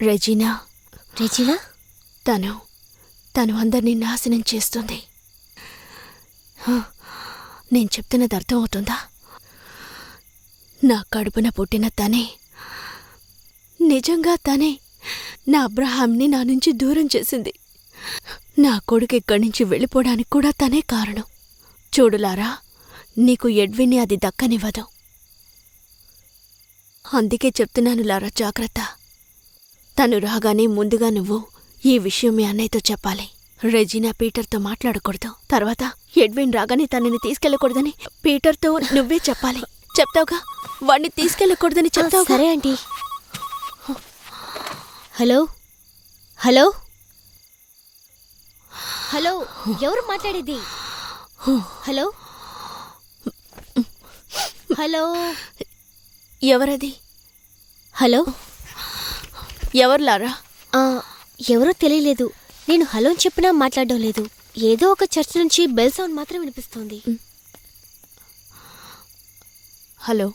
రెజీనా రెజీనా తను అందరినీ నాశనం చేస్తుంది. నేను చెప్తున్నది అర్థం అవుతుందా? నా కడుపున పుట్టిన తనే, నిజంగా తనే నా అబ్రహాంని నా నుంచి దూరం చేసింది. నా కొడుకు ఇక్కడి నుంచి వెళ్ళిపోవడానికి కూడా తనే కారణం. చూడులారా, నీకు ఎడ్విన్ని అది దక్కనివ్వదు. అందుకే చెప్తున్నాను లారా, జాగ్రత్త. తను రాగానే ముందుగా నువ్వు ఈ విషయం మీ అన్నయ్యతో చెప్పాలి. రెజీనా పీటర్తో మాట్లాడకూడదు. తర్వాత ఎడ్విన్ రాగానే తనని తీసుకెళ్ళకూడదని పీటర్తో నువ్వే చెప్పాలి. చెప్తావుగా? వాణ్ణి తీసుకెళ్ళకూడదని చెప్తావు. సరే ఆంటీ. హలో హలో హలో, ఎవరు మాట్లాడేది? హలో హలో, ఎవరది? హలో, ఎవరు లారా? ఎవరో తెలియలేదు. నేను హలో చెప్పినా మాట్లాడడం లేదు. ఏదో ఒక చర్చ్ నుంచి బెల్ సౌండ్ మాత్రం వినిపిస్తోంది. Hello,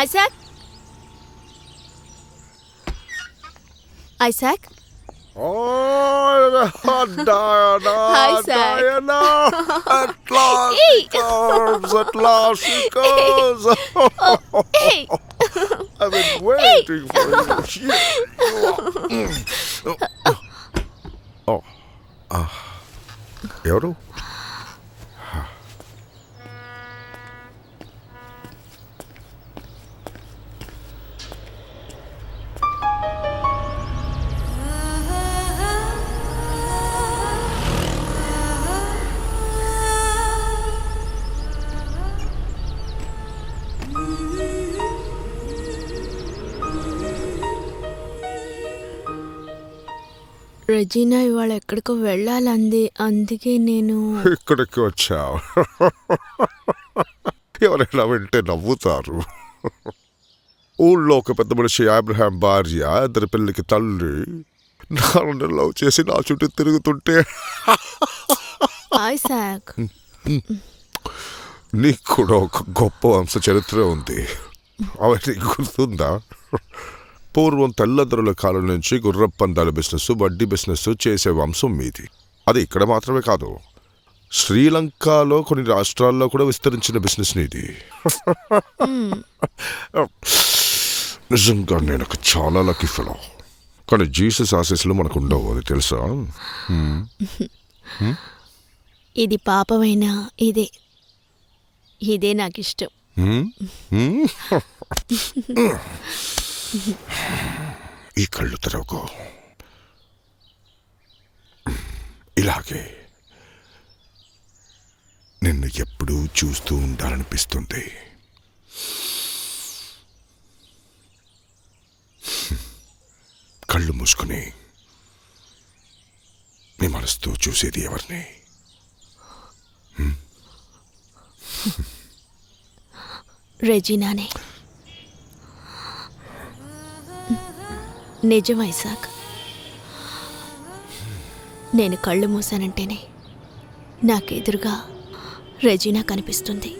Isaac, Isaac. Oh, Diana, Hi, Zach. Diana, at last she comes, at last she comes. Hey. I've been waiting for you. ఎవరు? రెజీనా ఇవాళ ఎక్కడికో వెళ్ళాలంది. అందుకే నేను ఇక్కడికి వచ్చావు. ఎవరైనా వింటే నవ్వుతారు. ఊళ్ళో ఒక పెద్ద మనిషి అబ్రహాం భార్య, ఇద్దరి పిల్లలకి తల్లి, నన్ను లవ్ చేసి నా చుట్టూ తిరుగుతుంటే ఐసాక్, నీకు కూడా ఒక గొప్ప వంశ చరిత్ర ఉంది. అవన్నీ గుర్తుందా? పూర్వం తెల్లదొరల కాలం నుంచి గుర్రపు పందాల బిజినెస్, వడ్డీ బిజినెస్ చేసే వంశం మీది. అది ఇక్కడ మాత్రమే కాదు, శ్రీలంకలో కొన్ని రాష్ట్రాల్లో కూడా విస్తరించిన బిజినెస్ నీది. నిజంగా నేను ఒక చాలా లక్కీ ఫెలో. కానీ జీసస్ ఆశీస్సులు మనకు ఉండవు, అది తెలుసా? ఇది పాపమైనా ఇదే నాకిష్టం. ఈ కళ్ళు తెరవకో. ఇలాగే నిన్ను ఎప్పుడూ చూస్తూ ఉండాలనిపిస్తుంది. కళ్ళు మూసుకుని నీ మనసుతో చూసేది ఎవరిని? రెజీనానే. నిజం ఐసాక్, నేను కళ్ళు మూసానంటేనే నాకెదురుగా రెజీనా కనిపిస్తుంది.